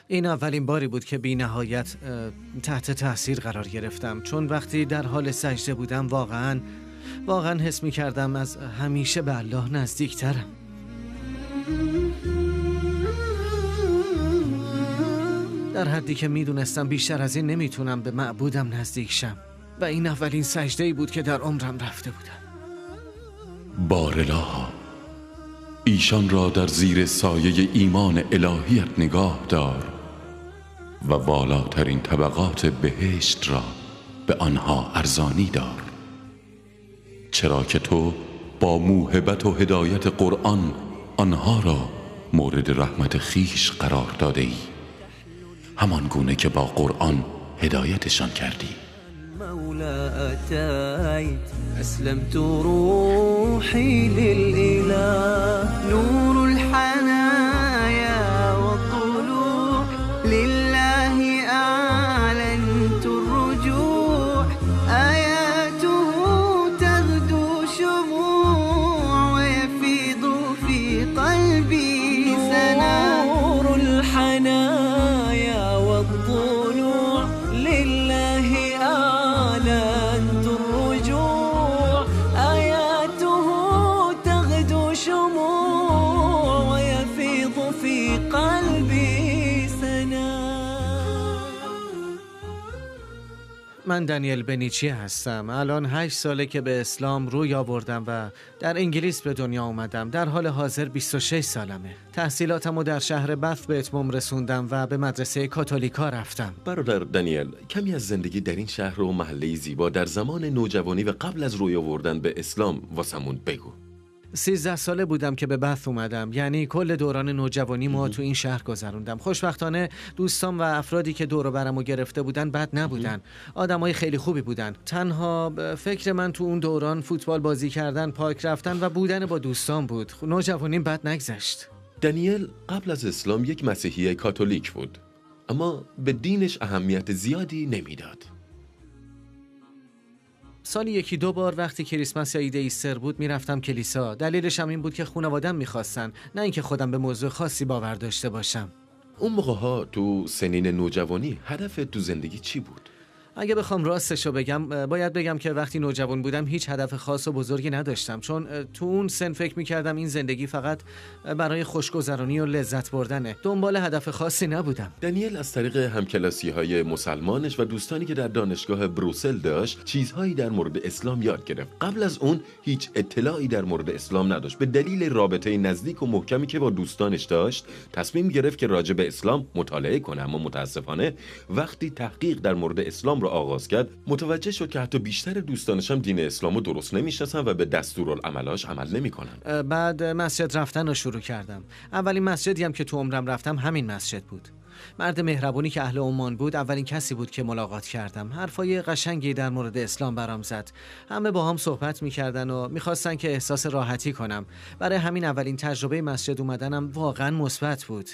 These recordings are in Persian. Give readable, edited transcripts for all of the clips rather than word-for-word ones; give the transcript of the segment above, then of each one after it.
این اولین باری بود که بی نهایت تحت تاثیر قرار گرفتم، چون وقتی در حال سجده بودم واقعا حس می کردم از همیشه به الله نزدیکترم. در حدی که می دونستم بیشتر از این نمیتونم به معبودم نزدیک شم و این اولین سجده‌ای بود که در عمرم رفته بودم. بارالله، ایشان را در زیر سایه ایمان الهیت نگاه دار و والاترین طبقات بهشت را به آنها ارزانی دار، چرا که تو با موهبت و هدایت قرآن آنها را مورد رحمت خیش قرار داده ای، همان گونه که با قرآن هدایتشان کردی. مولا أتيت أسلمت روحي للإله نور الحنايا والطلوع لله أعلنت الرجوع آياته تغدو شموع ويفيض في قلبي سنا نور الحنايا والطلوع لله أعلنت الرجوع آياته تغدو شموع ويفيض في قلبي سنا. من دانیل بنیچی هستم. الان 8 ساله که به اسلام روی آوردم و در انگلیس به دنیا اومدم. در حال حاضر 26 سالمه. تحصیلاتمو در شهر بث به اتمام رسوندم و به مدرسه کاتولیکا رفتم. برادر دانیل، کمی از زندگی در این شهر و محله زیبا در زمان نوجوانی و قبل از روی آوردن به اسلام واسمون بگو. 13 ساله بودم که به بث اومدم، یعنی کل دوران نوجوانیمو تو این شهر گذروندم. خوشبختانه دوستان و افرادی که دور و برمو گرفته بودن بد نبودن، آدمای خیلی خوبی بودن. تنها فکر من تو اون دوران فوتبال بازی کردن، پارک رفتن و بودن با دوستان بود. نوجوانیم بد نگذشت. دانیل قبل از اسلام یک مسیحی کاتولیک بود، اما به دینش اهمیت زیادی نمیداد. سالی 1-2 بار وقتی کریسمس یا ایده ایستر بود میرفتم کلیسا. دلیلش هم این بود که خانواده‌ام میخواستن، نه اینکه خودم به موضوع خاصی باور داشته باشم. اون موقع‌ها تو سنین نوجوانی هدفت تو زندگی چی بود؟ اگه بخوام راستشو بگم، باید بگم که وقتی نوجوان بودم هیچ هدف خاص و بزرگی نداشتم، چون تو اون سن فکر میکردم این زندگی فقط برای خوشگذرانی و لذت بردنه. دنبال هدف خاصی نبودم. دانیل از طریق همکلاسی‌های مسلمانش و دوستانی که در دانشگاه بروسل داشت چیزهایی در مورد اسلام یاد گرفت. قبل از اون هیچ اطلاعی در مورد اسلام نداشت. به دلیل رابطه نزدیک و محکمی که با دوستانش داشت تصمیم گرفت که راجع به اسلام مطالعه کنه، اما متاسفانه وقتی تحقیق در مورد اسلام رو آغاز کرد متوجه شد که حتی بیشتر دوستانش هم دین اسلامو درست نمیشناسن و به دستورالعملاش عمل نمیکنن. بعد مسجد رفتن رو شروع کردم. اولین مسجدی هم که تو عمرم رفتم همین مسجد بود. مرد مهربونی که اهل عمان بود اولین کسی بود که ملاقات کردم. حرفای قشنگی در مورد اسلام برام زد. همه با هم صحبت میکردن و میخواستن که احساس راحتی کنم. برای همین اولین تجربه مسجد اومدنم واقعا مثبت بود.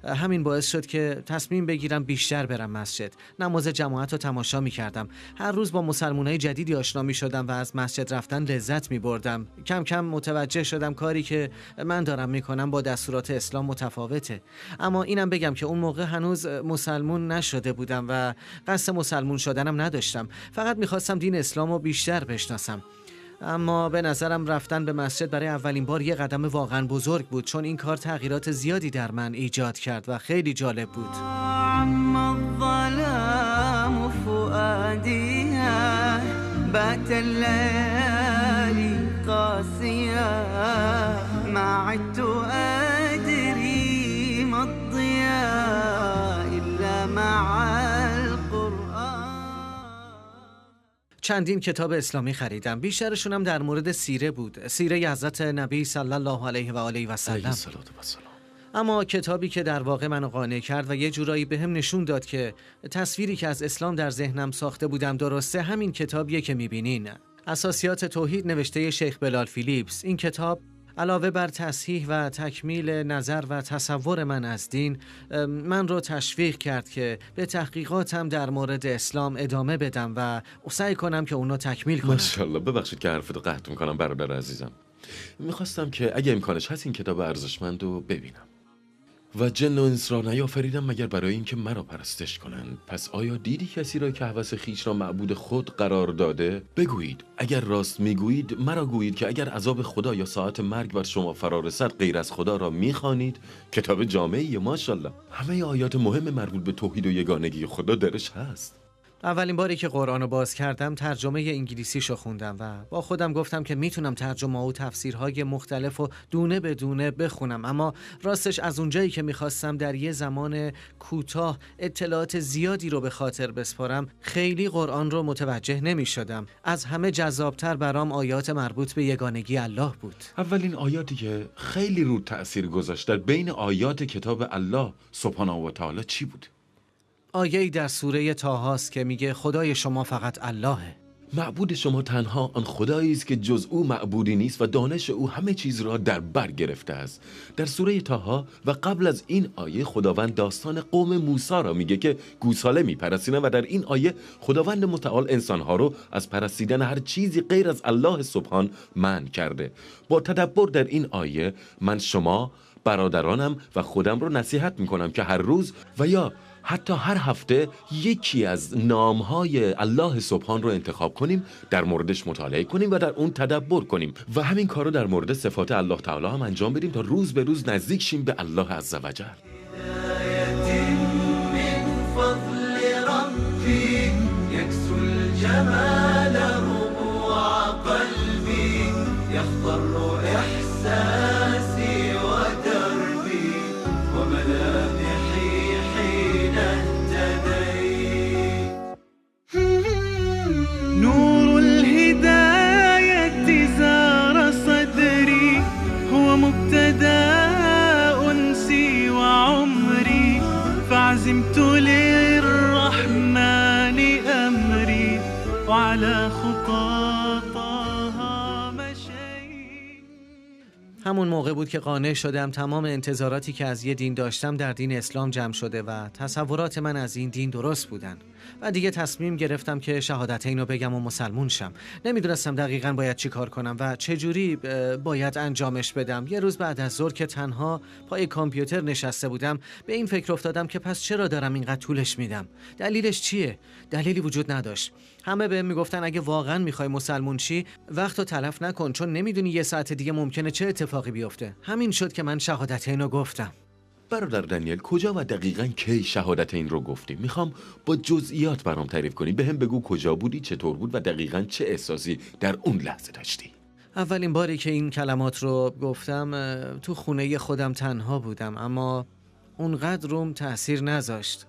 همین باعث شد که تصمیم بگیرم بیشتر برم مسجد. نماز جماعت رو تماشا می کردم. هر روز با مسلمانای جدیدی آشنا می شدم و از مسجد رفتن لذت می بردم. کم کم متوجه شدم کاری که من دارم می کنم با دستورات اسلام متفاوته. اما اینم بگم که اون موقع هنوز مسلمون نشده بودم و قصد مسلمون شدنم نداشتم. فقط می خواستم دین اسلام رو بیشتر بشناسم. اما به نظرم رفتن به مسجد برای اولین بار یه قدم واقعا بزرگ بود، چون این کار تغییرات زیادی در من ایجاد کرد و خیلی جالب بود. چندین کتاب اسلامی خریدم. بیشترشونم در مورد سیره بود، سیره حضرت نبی صلی الله علیه و آله و سلم. اما کتابی که در واقع منو قانع کرد و یه جورایی بهم نشون داد که تصویری که از اسلام در ذهنم ساخته بودم درسته، همین کتابیه که میبینین. اساسیات توحید نوشته شیخ بلال فیلیپس. این کتاب علاوه بر تصحیح و تکمیل نظر و تصور من از دین، من رو تشویق کرد که به تحقیقاتم در مورد اسلام ادامه بدم و سعی کنم که اونو تکمیل کنم. ماشاءالله. ببخشید که حرفتو قطع میکنم برادر عزیزم. میخواستم که اگه امکانش هست این کتاب ارزشمند رو ببینم. و جن و انس را نیافریدم مگر برای اینکه مرا پرستش کنند. پس آیا دیدی کسی را که هوس خویش را معبود خود قرار داده؟ بگویید اگر راست میگویید مرا گویید که اگر عذاب خدا یا ساعت مرگ بر شما فرا رسد غیر از خدا را میخوانید؟ کتاب جامعی ماشاءالله. همه آیات مهم مربوط به توحید و یگانگی خدا درش هست. اولین باری که قرآن رو باز کردم ترجمه انگلیسیشو خوندم و با خودم گفتم که میتونم ترجمه و تفسیرهای مختلف و دونه به دونه بخونم، اما راستش از اونجایی که میخواستم در یه زمان کوتاه اطلاعات زیادی رو به خاطر بسپارم خیلی قرآن رو متوجه نمیشدم. از همه جذابتر برام آیات مربوط به یگانگی الله بود. اولین آیاتی که خیلی رو تأثیر گذاشت در بین آیات کتاب الله سبحانه و تعالی چی بود؟ آیه‌ای در سوره طه است که میگه خدای شما فقط اللهه. معبود شما تنها آن خدایی است که جز او معبودی نیست و دانش او همه چیز را در بر گرفته است. در سوره طه و قبل از این آیه خداوند داستان قوم موسی را میگه که گوساله میپرستیدن و در این آیه خداوند متعال انسانها رو از پرستیدن هر چیزی غیر از الله سبحان منع کرده. با تدبر در این آیه من شما برادرانم و خودم رو نصیحت میکنم که هر روز و یا حتی هر هفته یکی از نامهای الله سبحان رو انتخاب کنیم، در موردش مطالعه کنیم و در اون تدبر کنیم و همین کار رو در مورد صفات الله تعالی هم انجام بدیم تا روز به روز نزدیک شیم به الله عزوجل. نور الهداية زار صدري هو مبتدأ أنسي وعمري فعزمت للرحمن أمري وعلى خطاطها مشيت. همون موقع بود که قانع شدم تمام انتظاراتی که از یه دین داشتم در دین اسلام جمع شده و تصورات من از این دین درست بودن و دیگه تصمیم گرفتم که شهادتین رو بگم و مسلمون شم. نمیدونستم دقیقاً باید چی کار کنم و چجوری باید انجامش بدم. یه روز بعد از ظهر که تنها پای کامپیوتر نشسته بودم به این فکر افتادم که پس چرا دارم اینقدر طولش میدم؟ دلیلش چیه؟ دلیلی وجود نداشت. همه بهم میگفتن اگه واقعاً میخوای مسلمون شی وقتو تلف نکن چون نمیدونی یه ساعت دیگه ممکنه چه اتفاقی بیفته. همین شد که من شهادتین رو گفتم. برادر دنیل کجا و دقیقاً کی شهادتین رو گفتی؟ میخوام با جزئیات برام تعریف کنی. بهم بگو کجا بودی، چطور بود و دقیقاً چه احساسی در اون لحظه داشتی؟ اولین باری که این کلمات رو گفتم تو خونه خودم تنها بودم، اما اونقدر روم تأثیر نذاشت.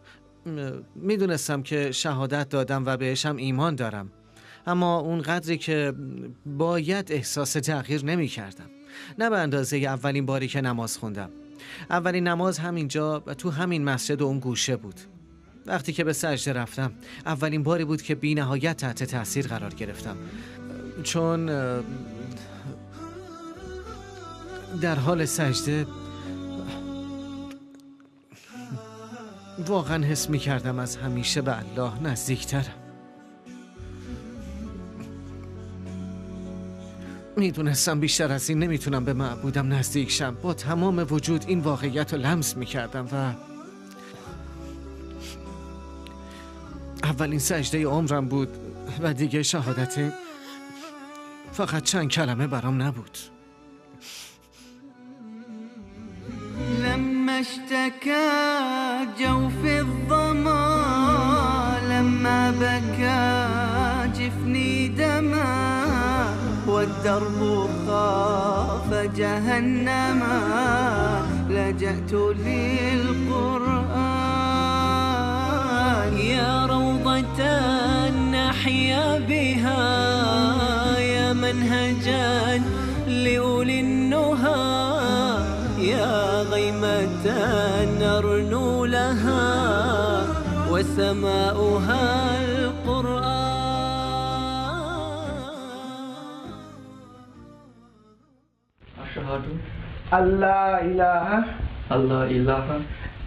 میدونستم که شهادت دادم و بهشم ایمان دارم، اما اونقدری که باید احساس تغییر نمی کردم. نه به اندازه اولین باری که نماز خوندم. اولین نماز همینجا و تو همین مسجد و اون گوشه بود. وقتی که به سجده رفتم اولین باری بود که بی نهایت تحت تاثیر قرار گرفتم، چون در حال سجده واقعا حس می کردم از همیشه به الله نزدیکترم. میدونستم بیشتر از این نمیتونم به معبودم نزدیک شم. با تمام وجود این واقعیت رو لمس میکردم و اولین سجده عمرم بود و دیگه شهادت فقط چند کلمه برام نبود. لما اشتكى جوف الظما لما بكى جفني دما والدرب خاف جهنما لجأت للقرآن يا روضة نحيا بها يا منهجا لأولي النهى يا غيمة نرنو لها وسماؤها القرآن. أشهد أن لا إله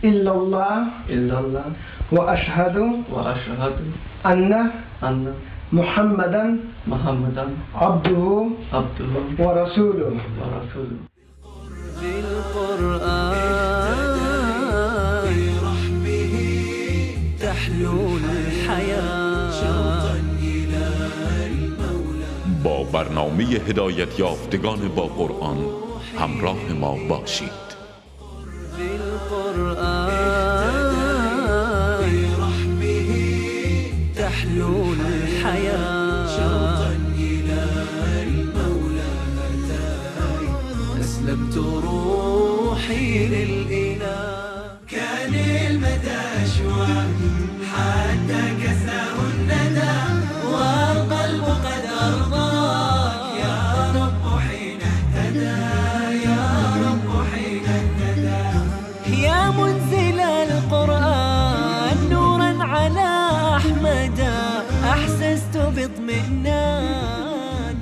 إلا الله وأشهد أن محمدا عبده ورسوله. بالقرآن برنامه هدایت یافتگان با قرآن همراه ما باشید. تحلو الحياة شوقا إلى المولى أتاي أسلمت روحي للإله كان المدى شوى حتى كساه الندى والقلب قد أرضاك يا رب حين اهتدى يا رب حين اهتدى يا منزل القرآن نورا على أحسست باطمئنان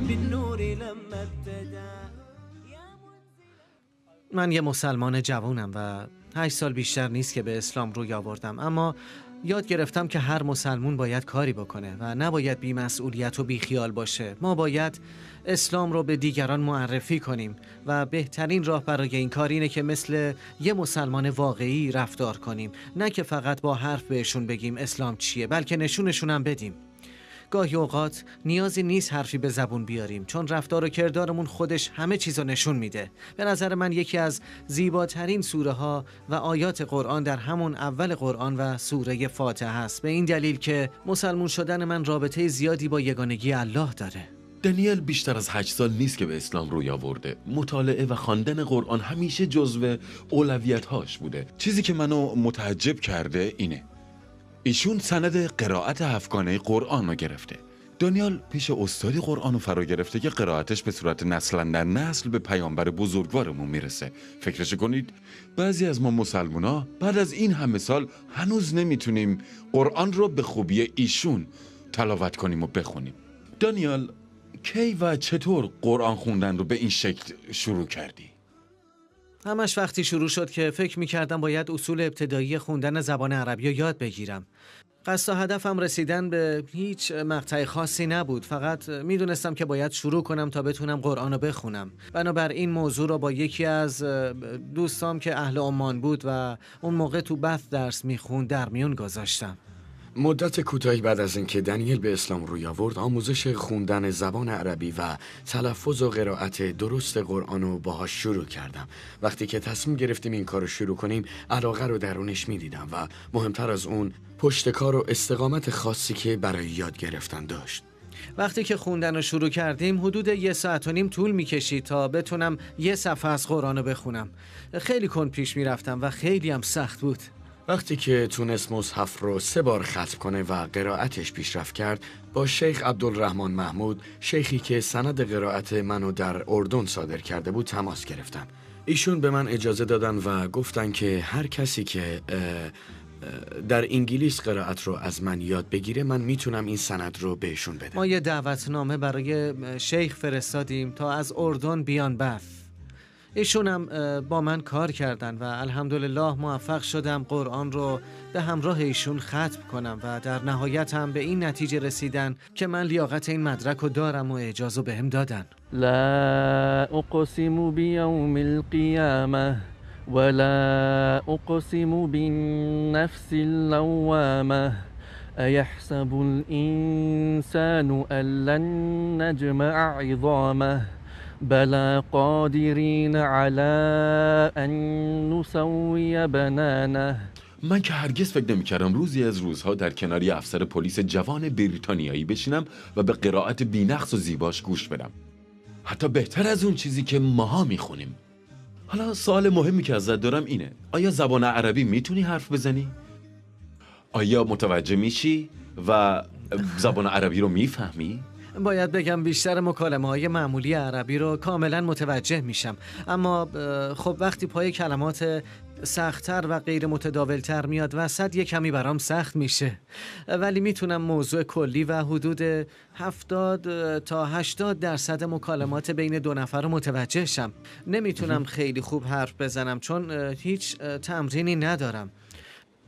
بالنور لما ابتدى. من یه مسلمان جوانم و 8 سال بیشتر نیست که به اسلام روی آوردم، اما یاد گرفتم که هر مسلمون باید کاری بکنه و نباید بی‌مسئولیت و بیخیال باشه. ما باید اسلام رو به دیگران معرفی کنیم و بهترین راه برای این کار اینه که مثل یه مسلمان واقعی رفتار کنیم، نه که فقط با حرف بهشون بگیم اسلام چیه، بلکه نشونشون هم بدیم. گاهی اوقات نیازی نیست حرفی به زبون بیاریم، چون رفتار و کردارمون خودش همه چیزو نشون میده. به نظر من یکی از زیباترین سوره ها و آیات قرآن در همون اول قرآن و سوره فاتحه است، به این دلیل که مسلمون شدن من رابطه زیادی با یگانگی الله داره. دانیل بیشتر از 8 سال نیست که به اسلام روی آورده. مطالعه و خواندن قرآن همیشه جزو اولویت‌هاش بوده. چیزی که منو متعجب کرده اینه، ایشون سند قرائت هفتگانه قرآن رو گرفته. دانیال پیش استادی قرآن رو فرا گرفته که قرائتش به صورت نسل در نسل به پیامبر بزرگوارمون میرسه. فکرش کنید بعضی از ما مسلمونا بعد از این همه سال هنوز نمیتونیم قرآن رو به خوبی ایشون تلاوت کنیم و بخونیم. دانیال کی و چطور قرآن خوندن رو به این شکل شروع کردی؟ همش وقتی شروع شد که فکر می‌کردم باید اصول ابتدایی خوندن زبان عربی رو یاد بگیرم. قصد و هدفم رسیدن به هیچ مقطع خاصی نبود، فقط میدونستم که باید شروع کنم تا بتونم قرآن رو بخونم. بنابراین موضوع رو با یکی از دوستام که اهل عمان بود و اون موقع تو بث درس میخوند در میون گذاشتم. مدت کوتاهی بعد از اینکه دانیل به اسلام روی آورد، آموزش خوندن زبان عربی و تلفظ و قرائت درست قرآن رو باهاش شروع کردم. وقتی که تصمیم گرفتیم این کار رو شروع کنیم، علاقه رو درونش می‌دیدم و مهمتر از اون پشتکار و استقامت خاصی که برای یاد گرفتن داشت. وقتی که خوندن رو شروع کردیم حدود 1.5 ساعت طول می‌کشید تا بتونم یه صفحه از قرآن رو بخونم. خیلی کند پیش می‌رفتم و خیلی هم سخت بود. وقتی که تونست مصحف رو 3 بار ختم کنه و قرائتش پیشرفت کرد، با شیخ عبدالرحمن محمود، شیخی که سند قرائت منو در اردن صادر کرده بود، تماس گرفتم. ایشون به من اجازه دادن و گفتن که هر کسی که در انگلیس قرائت رو از من یاد بگیره، من میتونم این سند رو بهشون بدم. ما یه دعوتنامه برای شیخ فرستادیم تا از اردن بیان بث. ایشون هم با من کار کردن و الحمدلله موفق شدم قرآن رو به همراه ایشون ختم کنم و در نهایت هم به این نتیجه رسیدن که من لیاقت این مدرک رو دارم و اجازه بهم دادن. لا اقسم بیوم القیامه ولا اقسم بالنفس اللوامه ایحسب الانسان ان لن نجمع عظامه بلا قادرین علی ان نسوی بنانه. من که هرگز فکر نمی‌کردم روزی از روزها در کنار یه افسر پلیس جوان بریتانیایی بشینم و به قرائت بی‌نقص و زیباش گوش بدم، حتی بهتر از اون چیزی که ماها میخونیم. حالا سوال مهمی که ازت دارم اینه، آیا زبان عربی میتونی حرف بزنی؟ آیا متوجه میشی و زبان عربی رو میفهمی؟ باید بگم بیشتر مکالمه‌های معمولی عربی رو کاملا متوجه میشم، اما خب وقتی پای کلمات سخت‌تر و غیر متداول‌تر میاد وسط یه کمی برام سخت میشه، ولی میتونم موضوع کلی و حدود 70 تا 80% مکالمات بین 2 نفر رو متوجه شم. نمیتونم خیلی خوب حرف بزنم چون هیچ تمرینی ندارم.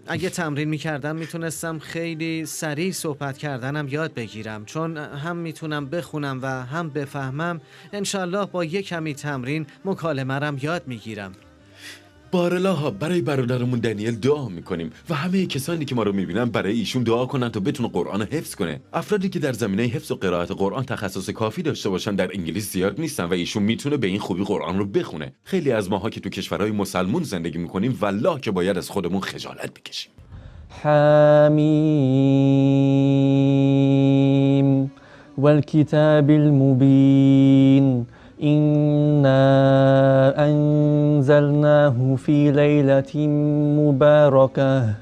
اگه تمرین میکردم میتونستم خیلی سریع صحبت کردنم یاد بگیرم، چون هم میتونم بخونم و هم بفهمم. انشالله با یک کمی تمرین مکالمه رم یاد میگیرم. بارالله برای برادرمون دنیل دعا میکنیم و همه کسانی که ما رو میبینن برای ایشون دعا کنن تا بتونه قرآن رو حفظ کنه. افرادی که در زمینه حفظ و قرائت قرآن تخصص کافی داشته باشن در انگلیس زیاد نیستن و ایشون میتونه به این خوبی قرآن رو بخونه. خیلی از ماها که تو کشورهای مسلمون زندگی میکنیم والله که باید از خودمون خجالت بکشیم. حمیم والکتاب المبین إنا أنزلناه في ليلة مباركة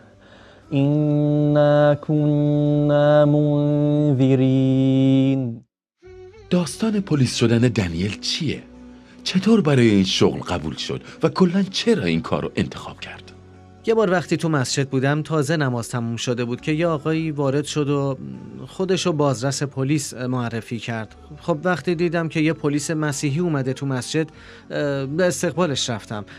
إنا كنا منذرين. داستان پلیس شدن دنیل چیه؟ چطور برای این شغل قبول شد و کلاً چرا این کار رو انتخاب کرد؟ یه بار وقتی تو مسجد بودم تازه نماز تموم شده بود که یه آقایی وارد شد و خودشو بازرس پلیس معرفی کرد. خب وقتی دیدم که یه پلیس مسیحی اومده تو مسجد به استقبالش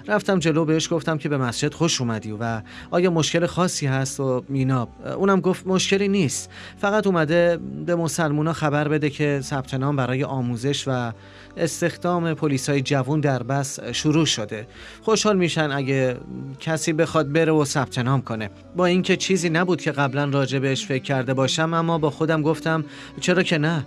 رفتم جلو بهش گفتم که به مسجد خوش اومدی و آیا مشکل خاصی هست و اینا. اونم گفت مشکلی نیست، فقط اومده به مسلمونا خبر بده که ثبت نام برای آموزش و استخدام پلیسای جوان در بس شروع شده. خوشحال میشن اگه کسی بخواد بره و ثبت نام کنه. با اینکه چیزی نبود که قبلا راجع بهش فکر کرده باشم، اما با خودم گفتم چرا که نه،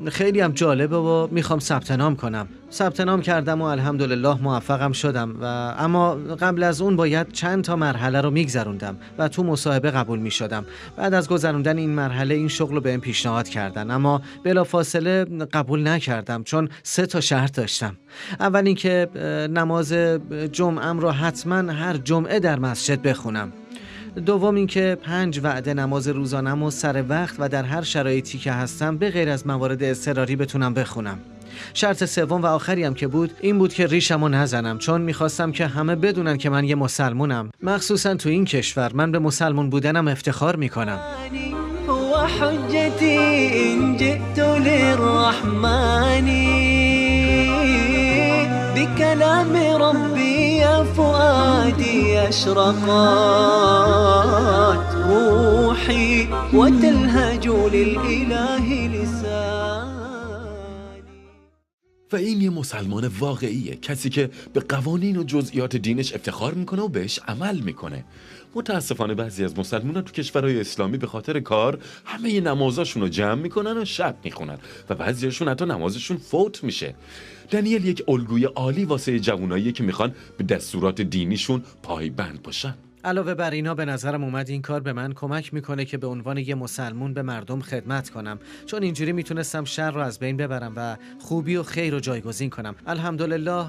خیلی هم جالبه و میخوام ثبت نام کنم. ثبت نام کردم و الحمدلله موفقم شدم اما قبل از اون باید چند تا مرحله رو میگذروندم و تو مصاحبه قبول میشدم. بعد از گذروندن این مرحله این شغل رو بهم پیشنهاد کردن، اما بلافاصله قبول نکردم چون 3 تا شرط داشتم. اول اینکه نماز جمعه‌ام رو حتما هر جمعه در مسجد بخونم. دوم اینکه 5 وعده نماز روزانه‌مو سر وقت و در هر شرایطی که هستم به غیر از موارد اضطراری بتونم بخونم. شرط سوم و آخری هم که بود این بود که ریشمو نزنم، چون میخواستم که همه بدونن که من یه مسلمونم. مخصوصا تو این کشور من به مسلمون بودنم افتخار میکنم. هو حجتي إن جئت للرحمن بكلام ربي يا فؤادي أشرقت روحي وتلهج للإله لساني. و این یه مسلمان واقعیه، کسی که به قوانین و جزئیات دینش افتخار میکنه و بهش عمل میکنه. متاسفانه بعضی از مسلمان‌ها تو کشورهای اسلامی به خاطر کار همه نمازاشون رو جمع میکنن و شب میخونن و بعضیاشون حتی نمازشون فوت میشه. دنیل یک الگوی عالی واسه جوانایی که میخوان به دستورات دینیشون پایبند باشن. علاوه بر اینا به نظرم اومد این کار به من کمک میکنه که به عنوان یه مسلمون به مردم خدمت کنم، چون اینجوری میتونستم شر رو از بین ببرم و خوبی و خیر رو جایگزین کنم. الحمدلله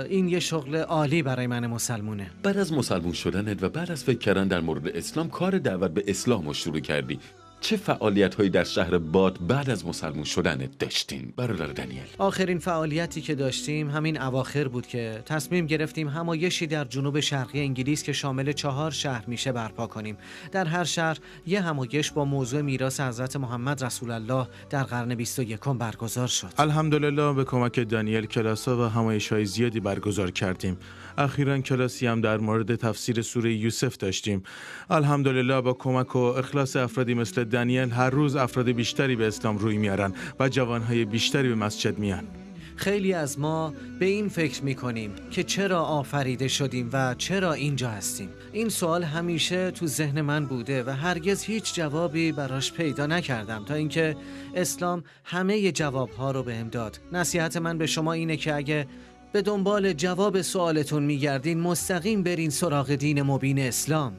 این یه شغل عالی برای من مسلمونه. بعد از مسلمون شدنت و بعد از فکر کردن در مورد اسلام کار دعوت به اسلام رو شروع کردی. چه فعالیت‌هایی در شهر باد بعد از مسلمون شدنت داشتین برادر دنیل؟ آخرین فعالیتی که داشتیم همین اواخر بود که تصمیم گرفتیم همایشی در جنوب شرقی انگلیس که شامل 4 شهر میشه برپا کنیم. در هر شهر یه همایش با موضوع میراث حضرت محمد رسول الله در قرن 21 برگزار شد. الحمدلله به کمک دنیل کلاس‌ها و همایش‌های زیادی برگزار کردیم. اخیراً کلاسی هم در مورد تفسیر سوره یوسف داشتیم. الحمدلله با کمک و اخلاص افرادی مثل دنیل هر روز افراد بیشتری به اسلام روی میارن و جوانهای بیشتری به مسجد میان. خیلی از ما به این فکر میکنیم که چرا آفریده شدیم و چرا اینجا هستیم. این سوال همیشه تو ذهن من بوده و هرگز هیچ جوابی براش پیدا نکردم تا اینکه اسلام همه جوابها رو بهم داد. نصیحت من به شما اینه که اگه به دنبال جواب سوالتون میگردین مستقیم برین سراغ دین مبین اسلام.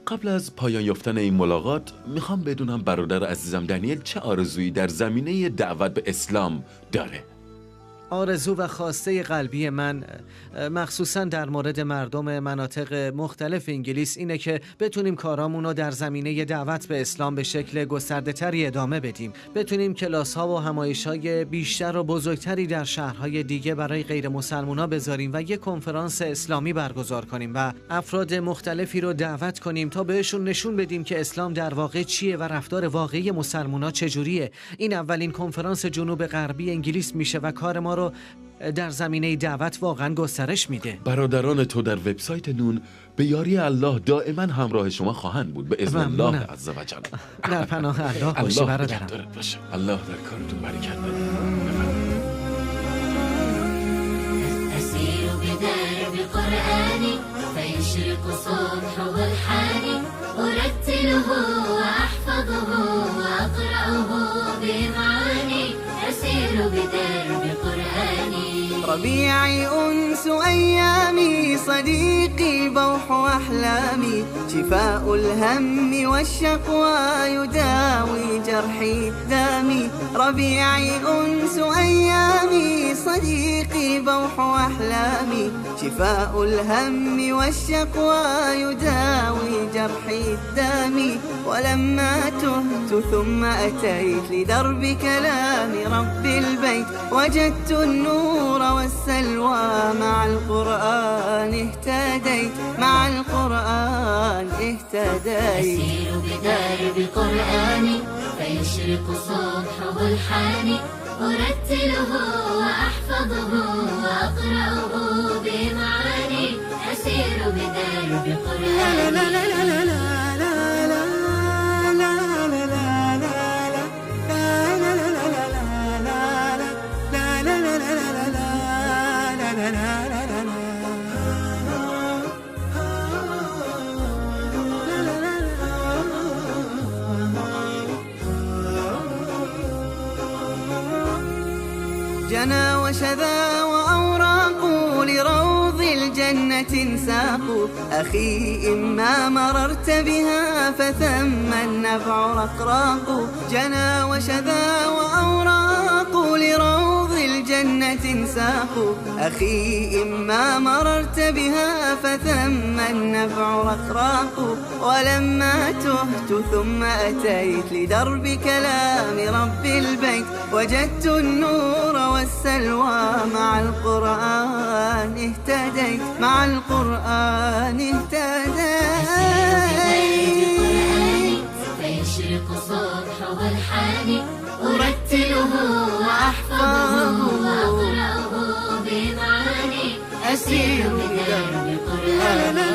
قبل از پایان یافتن این ملاقات میخوام بدونم برادر عزیزم دنیل چه آرزویی در زمینه دعوت به اسلام داره؟ آرزو و خواسته قلبی من مخصوصا در مورد مردم مناطق مختلف انگلیس اینه که بتونیم کارامون رو در زمینه دعوت به اسلام به شکل گسترده تری ادامه بدیم. بتونیم کلاس ها و همایش های بیشتر و بزرگتری در شهرهای دیگه برای غیر مسلمونا بذاریم و یک کنفرانس اسلامی برگزار کنیم و افراد مختلفی رو دعوت کنیم تا بهشون نشون بدیم که اسلام در واقع چیه و رفتار واقعی مسلمونا چجوریه. این اولین کنفرانس جنوب غربی انگلیس میشه و کار ما رو در زمینه دعوت واقعا گسترش میده. برادران تو در وبسایت نون به یاری الله دائما همراه شما خواهند بود به اذن الله عزوجل. در پناه الله باشی برادرم. الله در کارتون برکت بده. أسير بدرب قرآني فيشرق صبحه الحاني أرتله وأحفظه وأقرأه بمعاني أسير بدرب قرآني ربيعي أنس أيامي صديقي بوح أحلامي شفاء الهم والشقوى يداوي جرحي دامي ربيعي أنس أيامي صديقي بوح أحلامي شفاء الهم والشقوى يداوي جرحي الدامي ولما تهت ثم أتيت لدرب كلام رب البيت وجدت النور والسلوى مع القرآن اهتديت مع القرآن اهتديت أسير بدرب قرآني فيشرق صبحه الحاني أرتله وأحفظه وأقرأه بمعاني أسير بدرب قرآني جنى وشذا وأوراق لروض الجنة ساقوا أخي إما مررت بها فثم النفع رقراق جنى وشذا وأوراق لروض الجنة ساقوا أخي إما مررت بها فثم النفع رقراق ولما تهت ثم أتيت لدرب كلام رب البيت وجدت النور والسلوى مع القرآن اهتديت مع القرآن اهتديت فيشرق صبحه الحاني أرتله وأحفظه وأقرأه بمعاني أسير بدرب قرآني